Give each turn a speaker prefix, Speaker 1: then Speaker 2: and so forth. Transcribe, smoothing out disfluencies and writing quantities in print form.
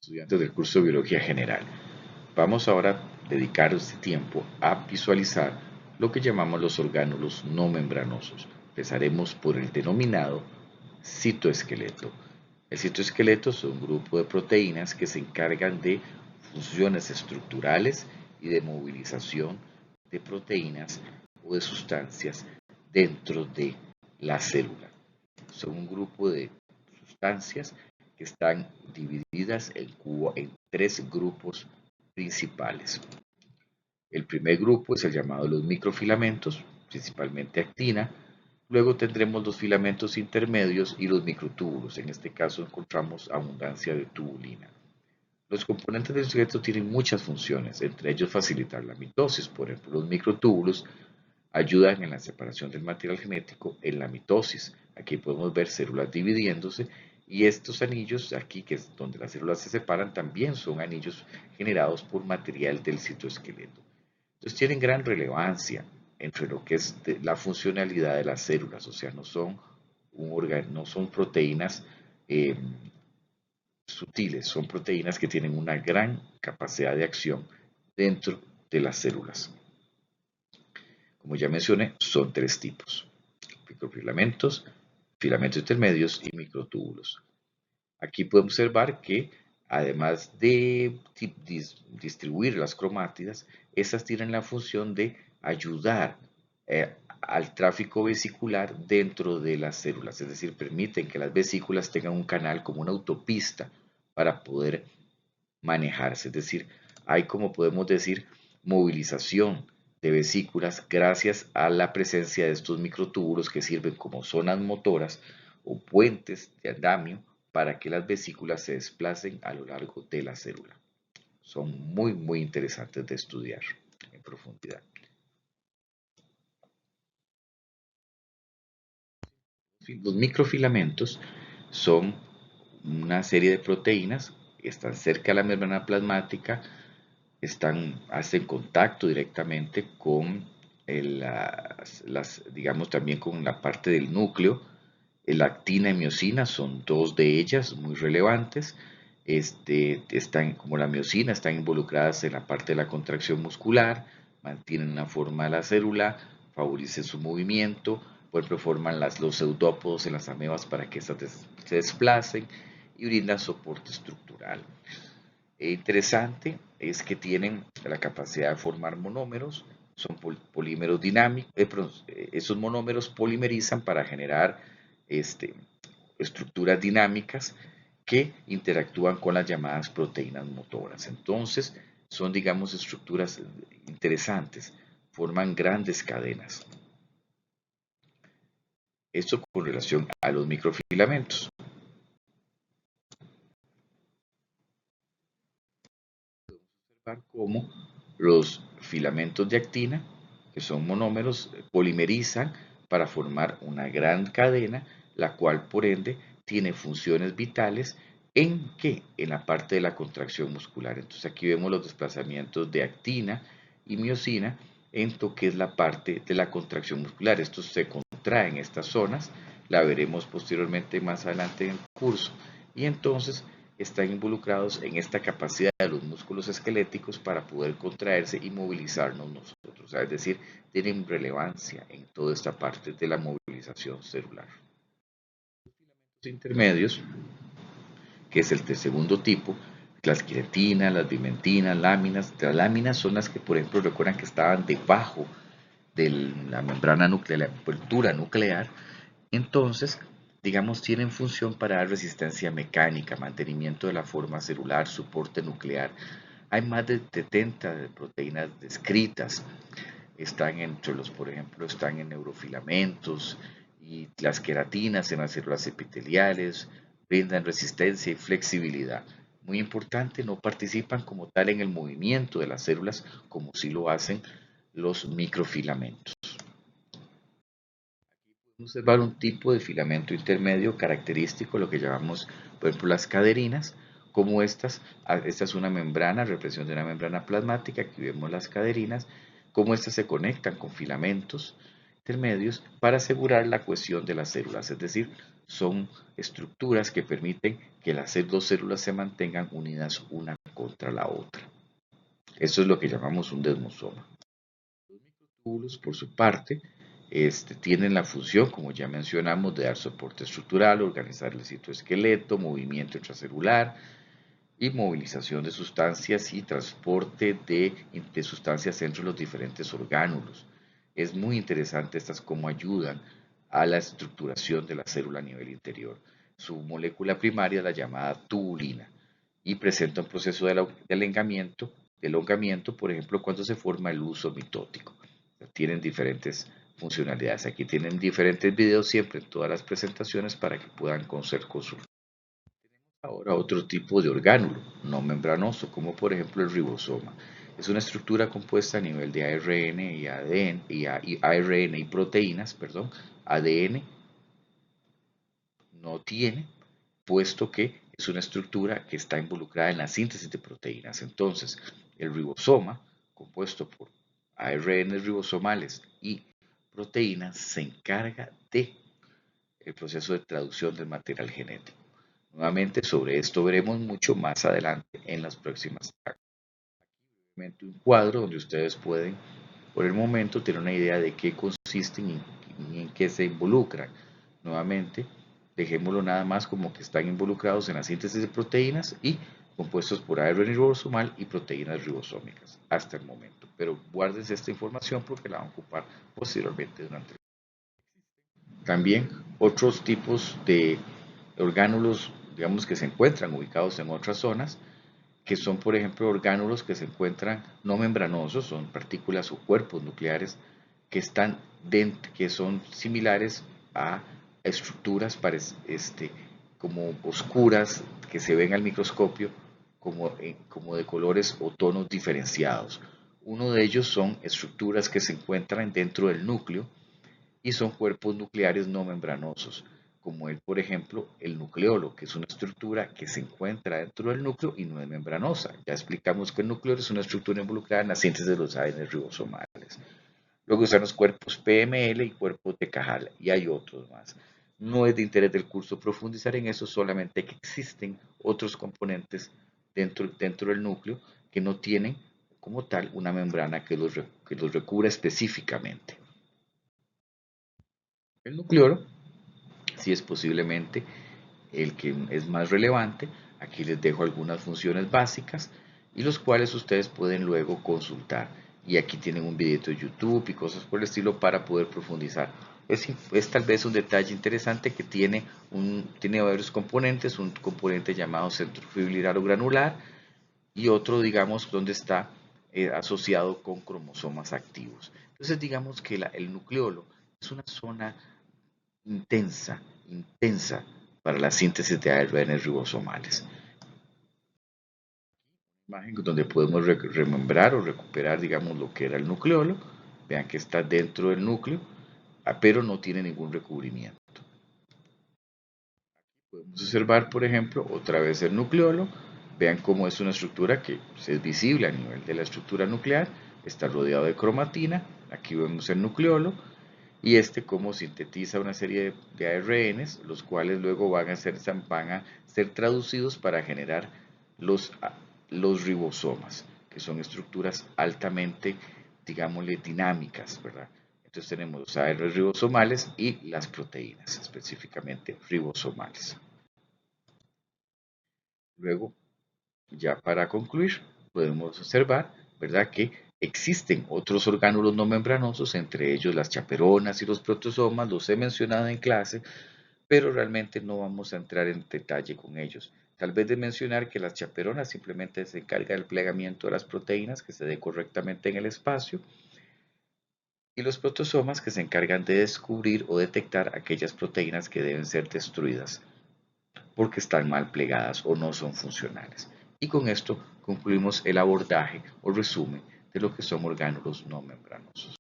Speaker 1: estudiantes del curso de Biología General. Vamos ahora a dedicar este tiempo a visualizar lo que llamamos los orgánulos no membranosos. Empezaremos por el denominado citoesqueleto. El citoesqueleto es un grupo de proteínas que se encargan de funciones estructurales y de movilización de proteínas o de sustancias dentro de la célula. Son un grupo de sustancias que están divididas en tres grupos principales. El primer grupo es el llamado los microfilamentos, principalmente actina. Luego tendremos los filamentos intermedios y los microtúbulos. En este caso encontramos abundancia de tubulina. Los componentes del esqueleto tienen muchas funciones, entre ellos facilitar la mitosis. Por ejemplo, los microtúbulos ayudan en la separación del material genético en la mitosis. Aquí podemos ver células dividiéndose y estos anillos aquí, que es donde las células se separan, también son anillos generados por material del citoesqueleto. Entonces tienen gran relevancia entre lo que es la funcionalidad de las células, o sea, no son proteínas eh, sutiles, son proteínas que tienen una gran capacidad de acción dentro de las células. Como ya mencioné, son tres tipos: microfilamentos, filamentos intermedios y microtúbulos. Aquí podemos observar que además de distribuir las cromátidas, estas tienen la función de ayudar al tráfico vesicular dentro de las células, es decir, permiten que las vesículas tengan un canal como una autopista para poder manejarse, es decir, hay, como podemos decir, movilización de vesículas gracias a la presencia de estos microtúbulos que sirven como zonas motoras o puentes de andamio para que las vesículas se desplacen a lo largo de la célula. Son muy interesantes de estudiar en profundidad. Los microfilamentos son una serie de proteínas que están cerca de la membrana plasmática, hacen contacto directamente con digamos también con la parte del núcleo. La actina y miosina son dos de ellas muy relevantes. Como la miosina, están involucradas en la parte de la contracción muscular, mantienen la forma de la célula, favorecen su movimiento, por ejemplo, forman los pseudópodos en las amebas para que éstas se desplacen y brindan soporte estructural. Interesante es que tienen la capacidad de formar monómeros, son polímeros dinámicos, esos monómeros polimerizan para generar estructuras dinámicas que interactúan con las llamadas proteínas motoras. Entonces, son, digamos, estructuras interesantes, forman grandes cadenas. Esto con relación a los microfilamentos. Observar cómo los filamentos de actina, que son monómeros, polimerizan para formar una gran cadena, la cual por ende tiene funciones vitales en la parte de la contracción muscular. Entonces aquí vemos los desplazamientos de actina y miosina en lo que es la parte de la contracción muscular. Estos se contraen estas zonas, la veremos posteriormente más adelante en el curso, y entonces están involucrados en esta capacidad de los músculos esqueléticos para poder contraerse y movilizarnos nosotros, es decir, tienen relevancia en toda esta parte de la movilización celular. Los intermedios, que es el segundo tipo, las queretinas, las bimentinas, láminas. Las láminas son las que, por ejemplo, recuerdan que estaban debajo de la membrana nuclear, la envoltura nuclear. Entonces, digamos, tienen función para dar resistencia mecánica, mantenimiento de la forma celular, soporte nuclear. Hay más de 70 proteínas descritas. Están entre los, por ejemplo, están en neurofilamentos y las queratinas en las células epiteliales, brindan resistencia y flexibilidad. Muy importante, no participan como tal en el movimiento de las células como sí lo hacen los microfilamentos. Observar un tipo de filamento intermedio característico, lo que llamamos, por ejemplo, las caderinas, como esta es una membrana, represión de una membrana plasmática, aquí vemos las caderinas, cómo estas se conectan con filamentos intermedios para asegurar la cohesión de las células, es decir, son estructuras que permiten que las dos células se mantengan unidas una contra la otra. Eso es lo que llamamos un desmosoma. Los microtúbulos, por su parte, tienen la función, como ya mencionamos, de dar soporte estructural, organizar el citoesqueleto, movimiento intracelular y movilización de sustancias y transporte de sustancias entre los diferentes orgánulos. Es muy interesante estas cómo ayudan a la estructuración de la célula a nivel interior. Su molécula primaria es la llamada tubulina y presenta un proceso de elongamiento, por ejemplo, cuando se forma el uso mitótico. Tienen diferentes funcionalidades. Aquí tienen diferentes videos siempre en todas las presentaciones para que puedan ser consultados. Ahora otro tipo de orgánulo no membranoso, como por ejemplo el ribosoma. Es una estructura compuesta a nivel de ARN y ADN y ARN y proteínas, perdón. ADN no tiene, puesto que es una estructura que está involucrada en la síntesis de proteínas. Entonces, el ribosoma, compuesto por ARN ribosomales y proteínas, se encarga de el proceso de traducción del material genético. Nuevamente, sobre esto veremos mucho más adelante en las próximas actas. Aquí un cuadro donde ustedes pueden, por el momento, tener una idea de qué consisten y en qué se involucran. Nuevamente, dejémoslo nada más como que están involucrados en la síntesis de proteínas y compuestos por ARN ribosomal y proteínas ribosómicas hasta el momento. Pero guárdense esta información porque la van a ocupar posteriormente durante el. También otros tipos de orgánulos, digamos, que se encuentran ubicados en otras zonas, que son, por ejemplo, orgánulos que se encuentran no membranosos, son partículas o cuerpos nucleares que son similares a estructuras como oscuras que se ven al microscopio como de colores o tonos diferenciados. Uno de ellos son estructuras que se encuentran dentro del núcleo y son cuerpos nucleares no membranosos, como por ejemplo, el nucleolo, que es una estructura que se encuentra dentro del núcleo y no es membranosa. Ya explicamos que el nucleolo es una estructura involucrada en la síntesis de los ADN ribosomales. Luego están los cuerpos PML y cuerpos de Cajal, y hay otros más. No es de interés del curso profundizar en eso, solamente que existen otros componentes dentro del núcleo que no tienen como tal una membrana que los recubra específicamente. El nucleolo sí es posiblemente el que es más relevante. Aquí les dejo algunas funciones básicas y los cuales ustedes pueden luego consultar. Y aquí tienen un video de YouTube y cosas por el estilo para poder profundizar. Es tal vez un detalle interesante que tiene varios componentes, un componente llamado centro fibrilar o granular y otro, digamos, donde está asociado con cromosomas activos. Entonces, digamos que el nucleolo es una zona intensa para la síntesis de ARN ribosomales. Imagen donde podemos remembrar o recuperar, digamos, lo que era el nucleolo. Vean que está dentro del núcleo, pero no tiene ningún recubrimiento. Podemos observar, por ejemplo, otra vez el nucleolo. Vean cómo es una estructura que es visible a nivel de la estructura nuclear. Está rodeado de cromatina. Aquí vemos el nucleolo. Y cómo sintetiza una serie de ARNs, los cuales luego van a ser traducidos para generar los ribosomas, que son estructuras altamente, digámosle, dinámicas, ¿verdad? Entonces tenemos los ARNs ribosomales y las proteínas, específicamente ribosomales. Luego, ya para concluir, podemos observar, ¿verdad?, que existen otros orgánulos no membranosos, entre ellos las chaperonas y los protozomas, los he mencionado en clase, pero realmente no vamos a entrar en detalle con ellos. Tal vez de mencionar que las chaperonas simplemente se encargan del plegamiento de las proteínas que se dé correctamente en el espacio, y los protozomas que se encargan de descubrir o detectar aquellas proteínas que deben ser destruidas porque están mal plegadas o no son funcionales. Y con esto concluimos el abordaje o resumen de lo que son orgánulos no membranosos.